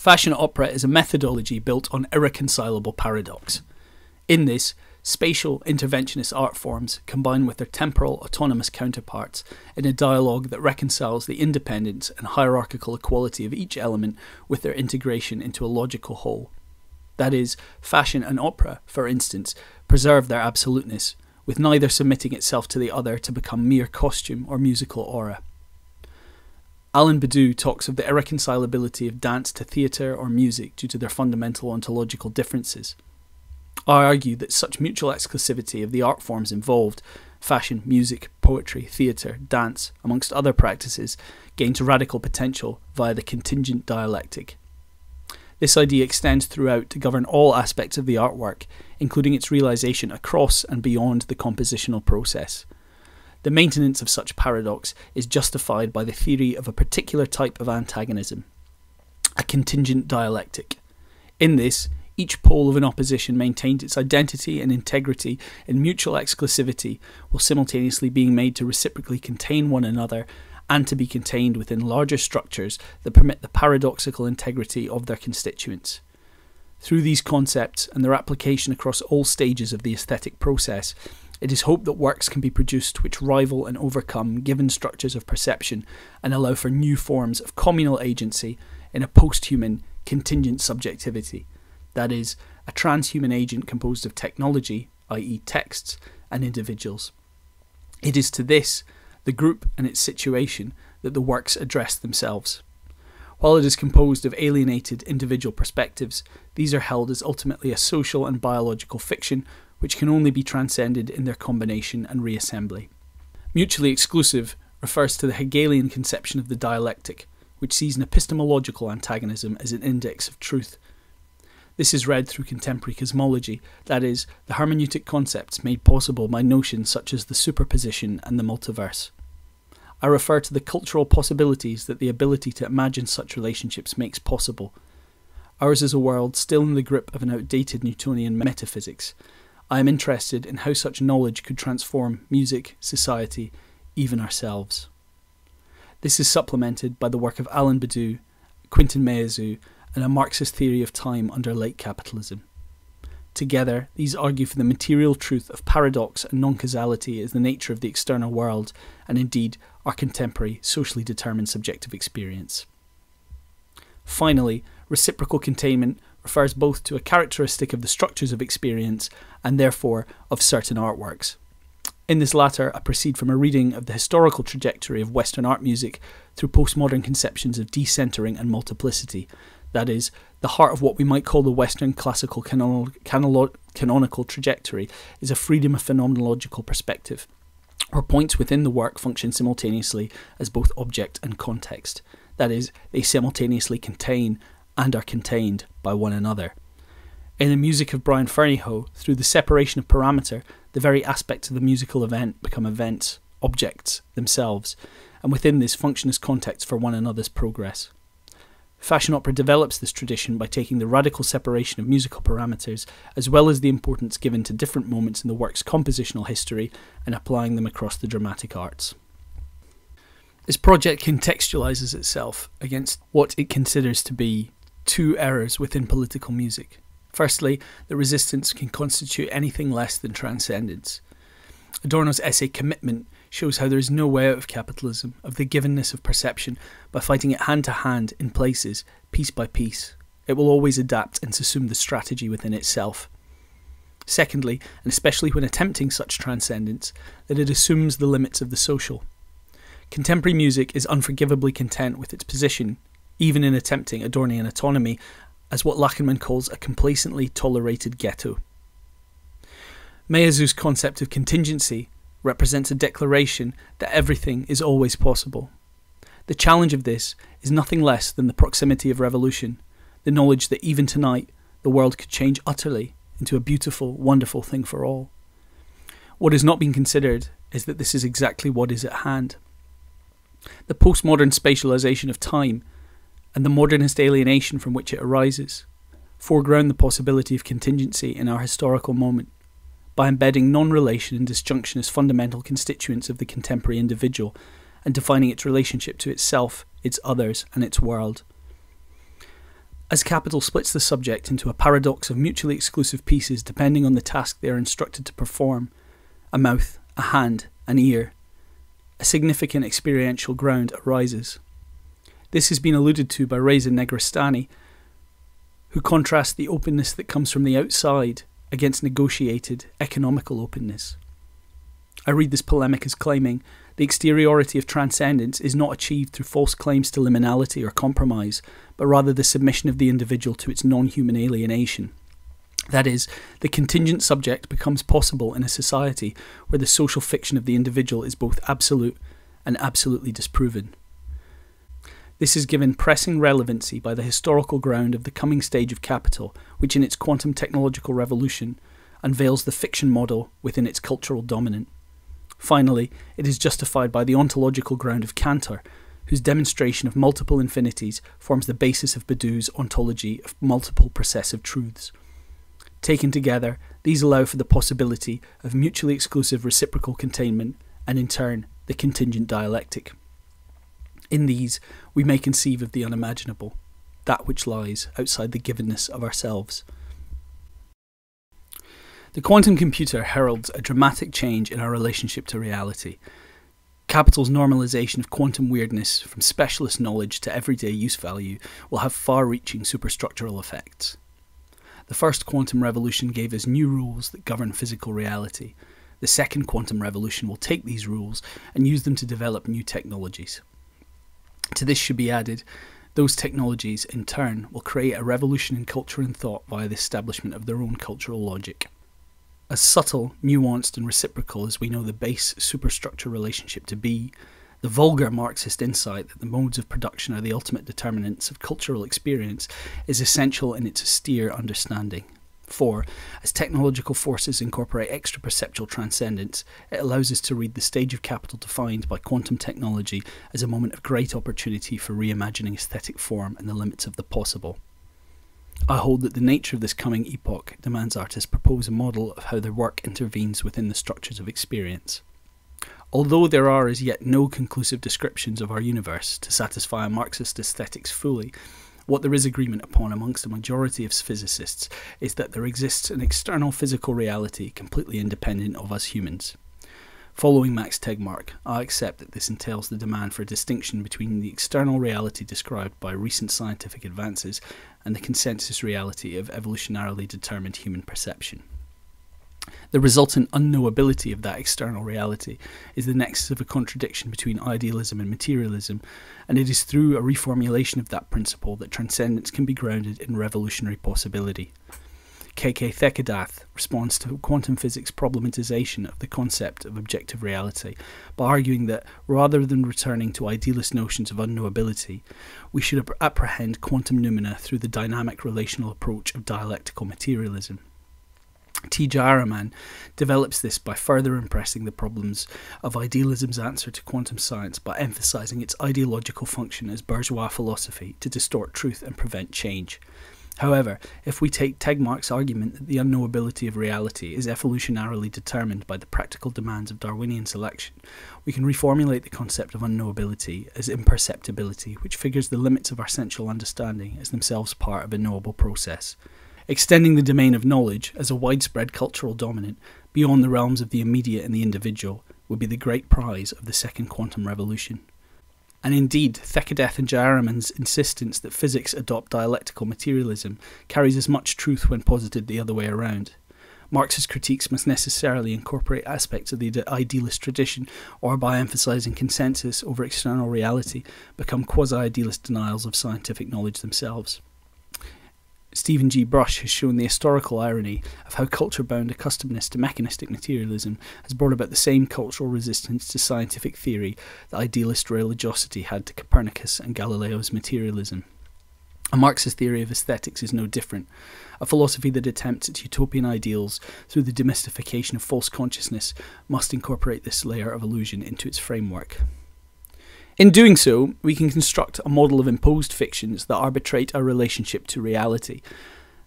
Fashion opera is a methodology built on irreconcilable paradox. In this, spatial interventionist art forms combine with their temporal autonomous counterparts in a dialogue that reconciles the independence and hierarchical equality of each element with their integration into a logical whole. That is, fashion and opera, for instance, preserve their absoluteness, with neither submitting itself to the other to become mere costume or musical aura. Alain Badiou talks of the irreconcilability of dance to theatre or music due to their fundamental ontological differences. I argue that such mutual exclusivity of the art forms involved, fashion, music, poetry, theatre, dance, amongst other practices, gains radical potential via the contingent dialectic. This idea extends throughout to govern all aspects of the artwork, including its realisation across and beyond the compositional process. The maintenance of such paradox is justified by the theory of a particular type of antagonism, a contingent dialectic. In this, each pole of an opposition maintains its identity and integrity in mutual exclusivity, while simultaneously being made to reciprocally contain one another and to be contained within larger structures that permit the paradoxical integrity of their constituents. Through these concepts and their application across all stages of the aesthetic process, it is hoped that works can be produced which rival and overcome given structures of perception and allow for new forms of communal agency in a post-human contingent subjectivity. That is, a transhuman agent composed of technology, i.e. texts, and individuals. It is to this, the group and its situation, that the works address themselves. While it is composed of alienated individual perspectives, these are held as ultimately a social and biological fiction which can only be transcended in their combination and reassembly. Mutually exclusive refers to the Hegelian conception of the dialectic, which sees an epistemological antagonism as an index of truth. This is read through contemporary cosmology, that is, the hermeneutic concepts made possible by notions such as the superposition and the multiverse. I refer to the cultural possibilities that the ability to imagine such relationships makes possible. Ours is a world still in the grip of an outdated Newtonian metaphysics. I am interested in how such knowledge could transform music, society, even ourselves. This is supplemented by the work of Alain Badiou, Quentin Meillassoux, and a Marxist theory of time under late capitalism. Together, these argue for the material truth of paradox and non-causality as the nature of the external world, and indeed our contemporary socially determined subjective experience. Finally, reciprocal containment refers both to a characteristic of the structures of experience and therefore of certain artworks. In this latter, I proceed from a reading of the historical trajectory of Western art music through postmodern conceptions of decentering and multiplicity, that is, the heart of what we might call the Western classical canonical trajectory is a freedom of phenomenological perspective, where points within the work function simultaneously as both object and context, that is, they simultaneously contain and are contained by one another. In the music of Brian Fernyhough, through the separation of parameter, the very aspects of the musical event become events, objects themselves, and within this function as context for one another's progress. Fashion opera develops this tradition by taking the radical separation of musical parameters, as well as the importance given to different moments in the work's compositional history, and applying them across the dramatic arts. This project contextualizes itself against what it considers to be two errors within political music. Firstly, that resistance can constitute anything less than transcendence. Adorno's essay Commitment shows how there is no way out of capitalism, of the givenness of perception, by fighting it hand to hand in places, piece by piece. It will always adapt and subsume the strategy within itself. Secondly, and especially when attempting such transcendence, that it assumes the limits of the social. Contemporary music is unforgivably content with its position, even in attempting Adornian autonomy, as what Lachenmann calls a complacently tolerated ghetto. Meillassoux' concept of contingency represents a declaration that everything is always possible. The challenge of this is nothing less than the proximity of revolution, the knowledge that even tonight the world could change utterly into a beautiful, wonderful thing for all. What has not been considered is that this is exactly what is at hand. The postmodern spatialization of time and the modernist alienation from which it arises foreground the possibility of contingency in our historical moment, by embedding non-relation and disjunction as fundamental constituents of the contemporary individual, and defining its relationship to itself, its others, and its world. As capital splits the subject into a paradox of mutually exclusive pieces depending on the task they are instructed to perform, a mouth, a hand, an ear, a significant experiential ground arises. This has been alluded to by Reza Negrestani, who contrasts the openness that comes from the outside against negotiated economical openness. I read this polemic as claiming the exteriority of transcendence is not achieved through false claims to liminality or compromise, but rather the submission of the individual to its non-human alienation. That is, the contingent subject becomes possible in a society where the social fiction of the individual is both absolute and absolutely disproven. This is given pressing relevancy by the historical ground of the coming stage of capital, which in its quantum technological revolution unveils the fiction model within its cultural dominant. Finally, it is justified by the ontological ground of Cantor, whose demonstration of multiple infinities forms the basis of Badiou's ontology of multiple processive truths. Taken together, these allow for the possibility of mutually exclusive reciprocal containment and, in turn, the contingent dialectic. In these, we may conceive of the unimaginable, that which lies outside the givenness of ourselves. The quantum computer heralds a dramatic change in our relationship to reality. Capital's normalization of quantum weirdness from specialist knowledge to everyday use value will have far-reaching superstructural effects. The first quantum revolution gave us new rules that govern physical reality. The second quantum revolution will take these rules and use them to develop new technologies. To this should be added, those technologies, in turn, will create a revolution in culture and thought via the establishment of their own cultural logic. As subtle, nuanced and reciprocal as we know the base superstructure relationship to be, the vulgar Marxist insight that the modes of production are the ultimate determinants of cultural experience is essential in its austere understanding. For, as technological forces incorporate extra-perceptual transcendence, it allows us to read the stage of capital defined by quantum technology as a moment of great opportunity for reimagining aesthetic form and the limits of the possible. I hold that the nature of this coming epoch demands artists propose a model of how their work intervenes within the structures of experience. Although there are as yet no conclusive descriptions of our universe to satisfy a Marxist aesthetics fully, what there is agreement upon amongst a majority of physicists is that there exists an external physical reality completely independent of us humans. Following Max Tegmark, I accept that this entails the demand for a distinction between the external reality described by recent scientific advances and the consensus reality of evolutionarily determined human perception. The resultant unknowability of that external reality is the nexus of a contradiction between idealism and materialism, and it is through a reformulation of that principle that transcendence can be grounded in revolutionary possibility. K.K. Thekadath responds to quantum physics' problematization of the concept of objective reality by arguing that, rather than returning to idealist notions of unknowability, we should apprehend quantum noumena through the dynamic relational approach of dialectical materialism. T. Jayaraman develops this by further impressing the problems of idealism's answer to quantum science by emphasizing its ideological function as bourgeois philosophy to distort truth and prevent change. However, if we take Tegmark's argument that the unknowability of reality is evolutionarily determined by the practical demands of Darwinian selection, we can reformulate the concept of unknowability as imperceptibility, which figures the limits of our sensual understanding as themselves part of a knowable process. Extending the domain of knowledge as a widespread cultural dominant beyond the realms of the immediate and the individual would be the great prize of the second quantum revolution. And indeed, Thekadath and Jayaraman's insistence that physics adopt dialectical materialism carries as much truth when posited the other way around. Marxist critiques must necessarily incorporate aspects of the idealist tradition, or by emphasizing consensus over external reality, become quasi-idealist denials of scientific knowledge themselves. Stephen G. Brush has shown the historical irony of how culture-bound accustomedness to mechanistic materialism has brought about the same cultural resistance to scientific theory that idealist religiosity had to Copernicus and Galileo's materialism. A Marxist theory of aesthetics is no different, a philosophy that attempts its utopian ideals through the demystification of false consciousness must incorporate this layer of illusion into its framework. In doing so, we can construct a model of imposed fictions that arbitrate our relationship to reality.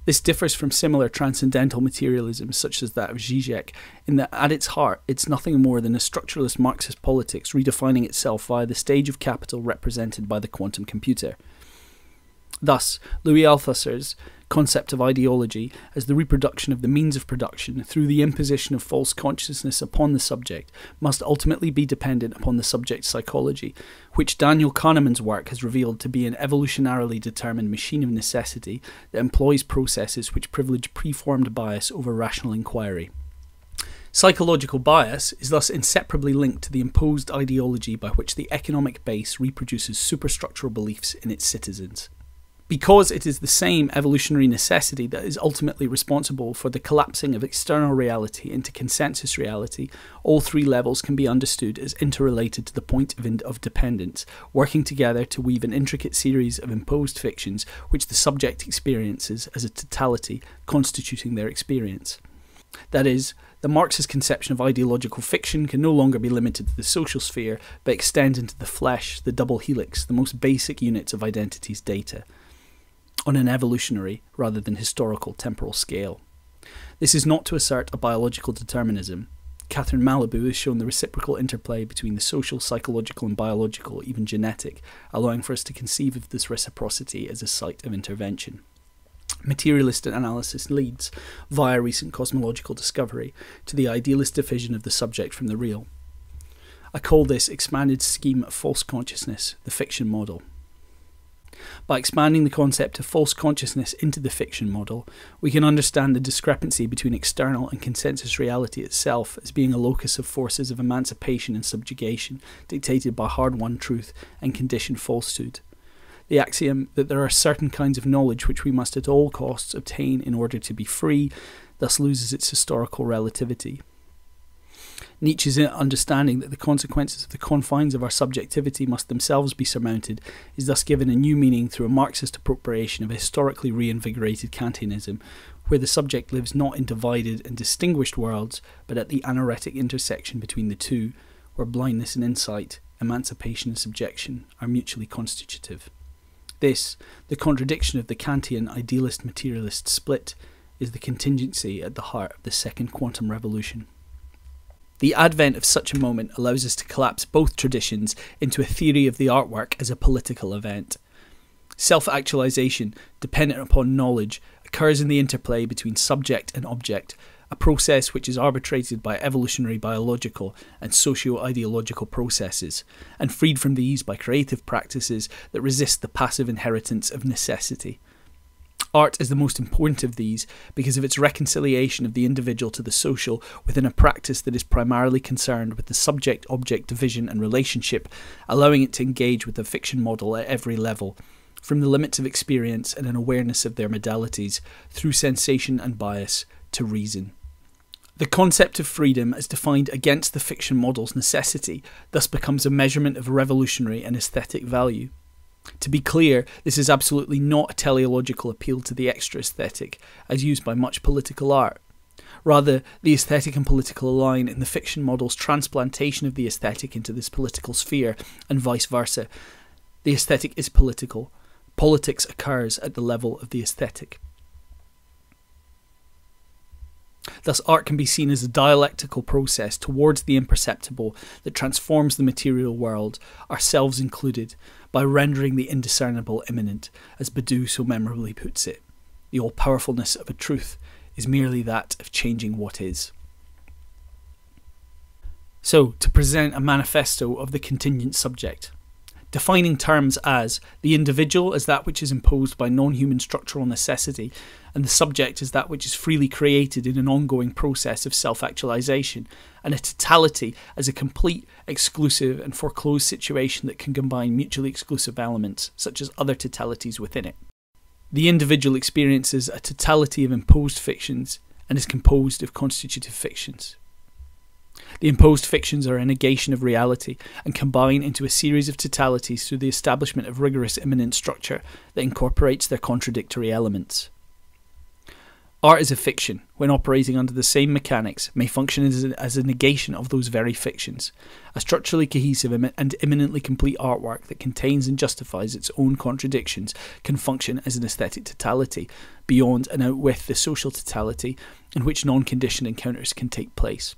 This differs from similar transcendental materialism such as that of Zizek in that at its heart it's nothing more than a structuralist Marxist politics redefining itself via the stage of capital represented by the quantum computer. Thus, Louis Althusser's concept of ideology as the reproduction of the means of production through the imposition of false consciousness upon the subject must ultimately be dependent upon the subject's psychology, which Daniel Kahneman's work has revealed to be an evolutionarily determined machine of necessity that employs processes which privilege preformed bias over rational inquiry. Psychological bias is thus inseparably linked to the imposed ideology by which the economic base reproduces superstructural beliefs in its citizens. Because it is the same evolutionary necessity that is ultimately responsible for the collapsing of external reality into consensus reality, all three levels can be understood as interrelated to the point of dependence, working together to weave an intricate series of imposed fictions which the subject experiences as a totality constituting their experience. That is, the Marxist conception of ideological fiction can no longer be limited to the social sphere, but extends into the flesh, the double helix, the most basic units of identity's data, on an evolutionary rather than historical temporal scale. This is not to assert a biological determinism. Catherine Malibu has shown the reciprocal interplay between the social, psychological and biological, even genetic, allowing for us to conceive of this reciprocity as a site of intervention. Materialist analysis leads, via recent cosmological discovery, to the idealist division of the subject from the real. I call this expanded scheme of false consciousness the fiction model. By expanding the concept of false consciousness into the fiction model, we can understand the discrepancy between external and consensus reality itself as being a locus of forces of emancipation and subjugation dictated by hard-won truth and conditioned falsehood. The axiom that there are certain kinds of knowledge which we must at all costs obtain in order to be free thus loses its historical relativity. Nietzsche's understanding that the consequences of the confines of our subjectivity must themselves be surmounted is thus given a new meaning through a Marxist appropriation of a historically reinvigorated Kantianism, where the subject lives not in divided and distinguished worlds, but at the anoretic intersection between the two, where blindness and insight, emancipation and subjection are mutually constitutive. This, the contradiction of the Kantian idealist-materialist split, is the contingency at the heart of the second quantum revolution. The advent of such a moment allows us to collapse both traditions into a theory of the artwork as a political event. Self-actualization, dependent upon knowledge, occurs in the interplay between subject and object, a process which is arbitrated by evolutionary biological and socio-ideological processes, and freed from these by creative practices that resist the passive inheritance of necessity. Art is the most important of these because of its reconciliation of the individual to the social within a practice that is primarily concerned with the subject-object division and relationship, allowing it to engage with the fiction model at every level, from the limits of experience and an awareness of their modalities, through sensation and bias, to reason. The concept of freedom as defined against the fiction model's necessity thus becomes a measurement of revolutionary and aesthetic value. To be clear, this is absolutely not a teleological appeal to the extra-aesthetic, as used by much political art. Rather, the aesthetic and political align in the fiction model's transplantation of the aesthetic into this political sphere, and vice versa. The aesthetic is political. Politics occurs at the level of the aesthetic. Thus, art can be seen as a dialectical process towards the imperceptible that transforms the material world, ourselves included, by rendering the indiscernible immanent, as Badiou so memorably puts it. The all-powerfulness of a truth is merely that of changing what is. So, to present a manifesto of the contingent subject. Defining terms as the individual as that which is imposed by non-human structural necessity, and the subject as that which is freely created in an ongoing process of self-actualization, and a totality as a complete, exclusive and foreclosed situation that can combine mutually exclusive elements, such as other totalities within it. The individual experiences a totality of imposed fictions and is composed of constitutive fictions. The imposed fictions are a negation of reality and combine into a series of totalities through the establishment of rigorous immanent structure that incorporates their contradictory elements. Art is a fiction, when operating under the same mechanics, may function as a negation of those very fictions. A structurally cohesive and immanently complete artwork that contains and justifies its own contradictions can function as an aesthetic totality, beyond and out with the social totality in which non-conditioned encounters can take place.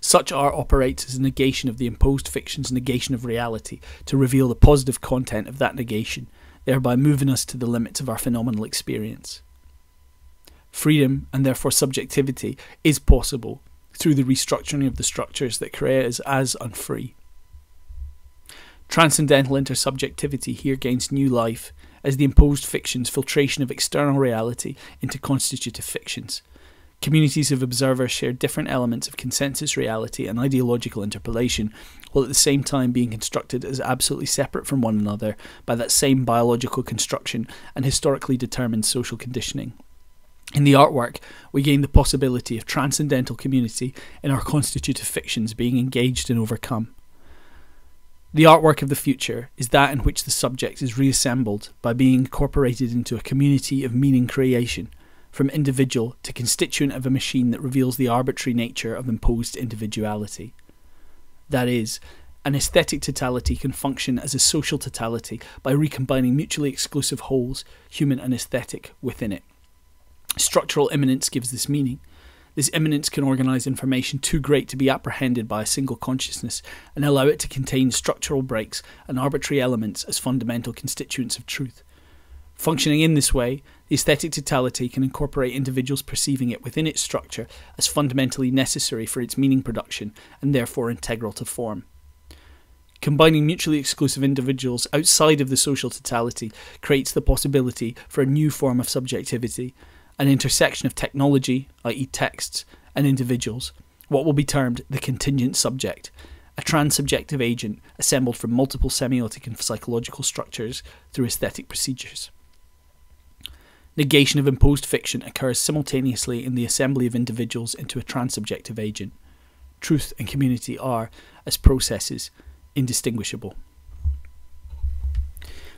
Such art operates as a negation of the imposed fiction's negation of reality, to reveal the positive content of that negation, thereby moving us to the limits of our phenomenal experience. Freedom, and therefore subjectivity, is possible through the restructuring of the structures that create us as unfree. Transcendental intersubjectivity here gains new life as the imposed fiction's filtration of external reality into constitutive fictions. Communities of observers share different elements of consensus reality and ideological interpolation, while at the same time being constructed as absolutely separate from one another by that same biological construction and historically determined social conditioning. In the artwork, we gain the possibility of transcendental community in our constitutive fictions being engaged and overcome. The artwork of the future is that in which the subject is reassembled by being incorporated into a community of meaning creation, from individual to constituent of a machine that reveals the arbitrary nature of imposed individuality. That is, an aesthetic totality can function as a social totality by recombining mutually exclusive wholes, human and aesthetic, within it. Structural immanence gives this meaning. This immanence can organise information too great to be apprehended by a single consciousness and allow it to contain structural breaks and arbitrary elements as fundamental constituents of truth. Functioning in this way, the aesthetic totality can incorporate individuals perceiving it within its structure as fundamentally necessary for its meaning production and therefore integral to form. Combining mutually exclusive individuals outside of the social totality creates the possibility for a new form of subjectivity, an intersection of technology, i.e. texts, and individuals, what will be termed the contingent subject, a transsubjective agent assembled from multiple semiotic and psychological structures through aesthetic procedures. Negation of imposed fiction occurs simultaneously in the assembly of individuals into a transsubjective agent. Truth and community are, as processes, indistinguishable.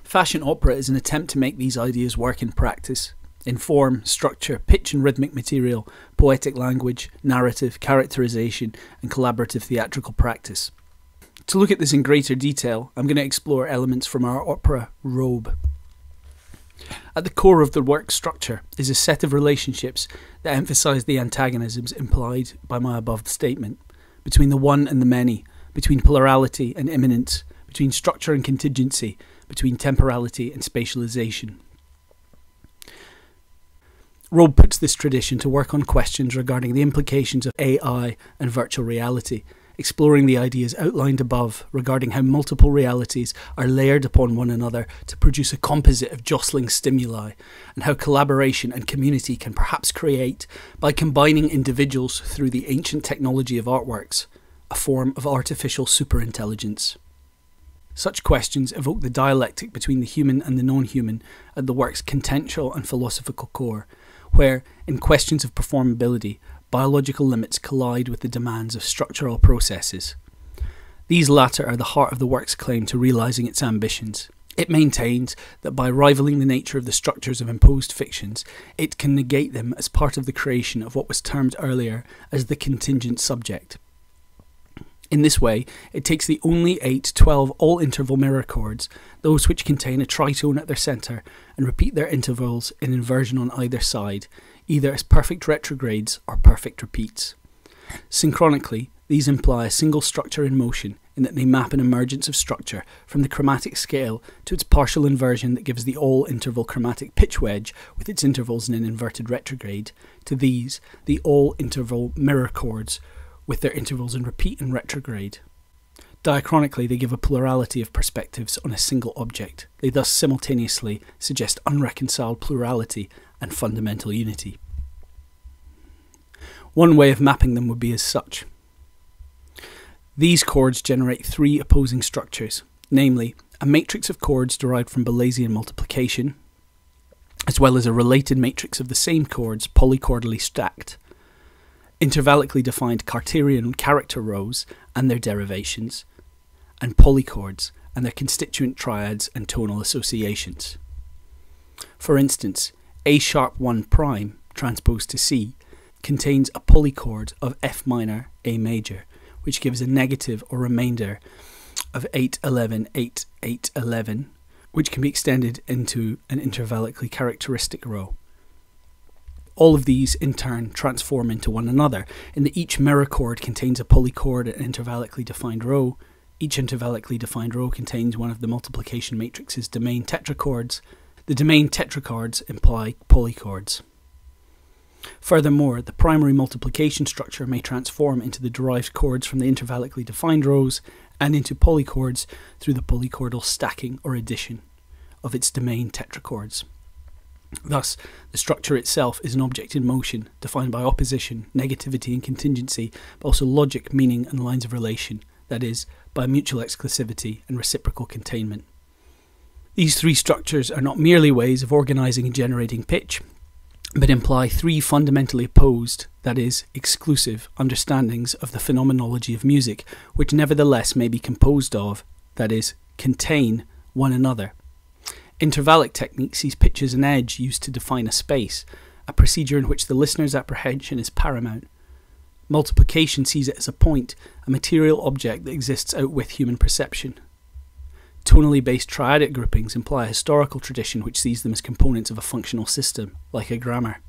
Fashion opera is an attempt to make these ideas work in practice, in form, structure, pitch and rhythmic material, poetic language, narrative, characterization, and collaborative theatrical practice. To look at this in greater detail, I'm going to explore elements from our opera robe. At the core of the work structure is a set of relationships that emphasise the antagonisms implied by my above statement, between the one and the many, between plurality and immanence, between structure and contingency, between temporality and spatialization. Robe puts this tradition to work on questions regarding the implications of AI and virtual reality, exploring the ideas outlined above regarding how multiple realities are layered upon one another to produce a composite of jostling stimuli, and how collaboration and community can perhaps create, by combining individuals through the ancient technology of artworks, a form of artificial superintelligence. Such questions evoke the dialectic between the human and the non-human at the work's contentious and philosophical core, where, in questions of performability, biological limits collide with the demands of structural processes. These latter are the heart of the work's claim to realising its ambitions. It maintains that by rivalling the nature of the structures of imposed fictions, it can negate them as part of the creation of what was termed earlier as the contingent subject. In this way, it takes the only 8-12 all-interval mirror chords, those which contain a tritone at their centre, and repeat their intervals in inversion on either side, either as perfect retrogrades or perfect repeats. Synchronically, these imply a single structure in motion, in that they map an emergence of structure from the chromatic scale to its partial inversion that gives the all-interval chromatic pitch wedge with its intervals in an inverted retrograde, to these, the all-interval mirror chords, with their intervals in repeat and retrograde. Diachronically, they give a plurality of perspectives on a single object. They thus simultaneously suggest unreconciled plurality and fundamental unity. One way of mapping them would be as such. These chords generate three opposing structures, namely a matrix of chords derived from Bayesian multiplication, as well as a related matrix of the same chords polychordally stacked, intervallically defined Cartesian character rows and their derivations, and polychords and their constituent triads and tonal associations. For instance, A#1' transposed to C contains a polychord of F minor, A major, which gives a negative or remainder of 8-11, 8-8-11, which can be extended into an intervallically characteristic row. All of these, in turn, transform into one another, in that each mirror chord contains a polychord and intervallically defined row, Each intervallically defined row contains one of the multiplication matrix's domain tetrachords. The domain tetrachords imply polychords. Furthermore, the primary multiplication structure may transform into the derived chords from the intervallically defined rows and into polychords through the polychordal stacking or addition of its domain tetrachords. Thus, the structure itself is an object in motion, defined by opposition, negativity and contingency, but also logic, meaning and lines of relation, that is, by mutual exclusivity and reciprocal containment. These three structures are not merely ways of organising and generating pitch, but imply three fundamentally opposed, that is, exclusive, understandings of the phenomenology of music, which nevertheless may be composed of, that is, contain one another. Intervallic technique sees pitch as an edge used to define a space, a procedure in which the listener's apprehension is paramount. Multiplication sees it as a point, a material object that exists out with human perception. Tonally based triadic groupings imply a historical tradition which sees them as components of a functional system, like a grammar.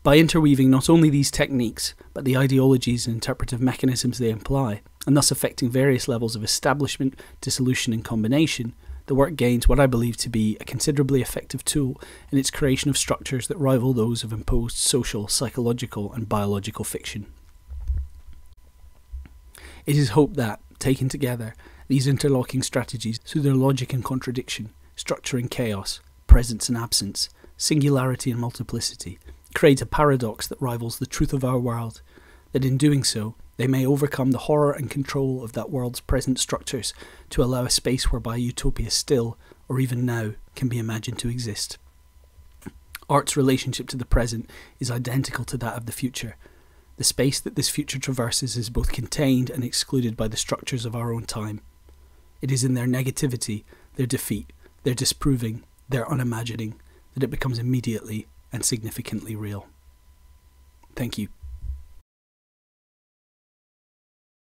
By interweaving not only these techniques, but the ideologies and interpretive mechanisms they imply, and thus affecting various levels of establishment, dissolution and combination, the work gains what I believe to be a considerably effective tool in its creation of structures that rival those of imposed social, psychological and biological fiction. It is hoped that, taken together, these interlocking strategies, through their logic and contradiction, structure and chaos, presence and absence, singularity and multiplicity, create a paradox that rivals the truth of our world, that in doing so, they may overcome the horror and control of that world's present structures to allow a space whereby utopia still, or even now, can be imagined to exist. Art's relationship to the present is identical to that of the future. The space that this future traverses is both contained and excluded by the structures of our own time. It is in their negativity, their defeat, their disproving, their unimagining, that it becomes immediately and significantly real. Thank you.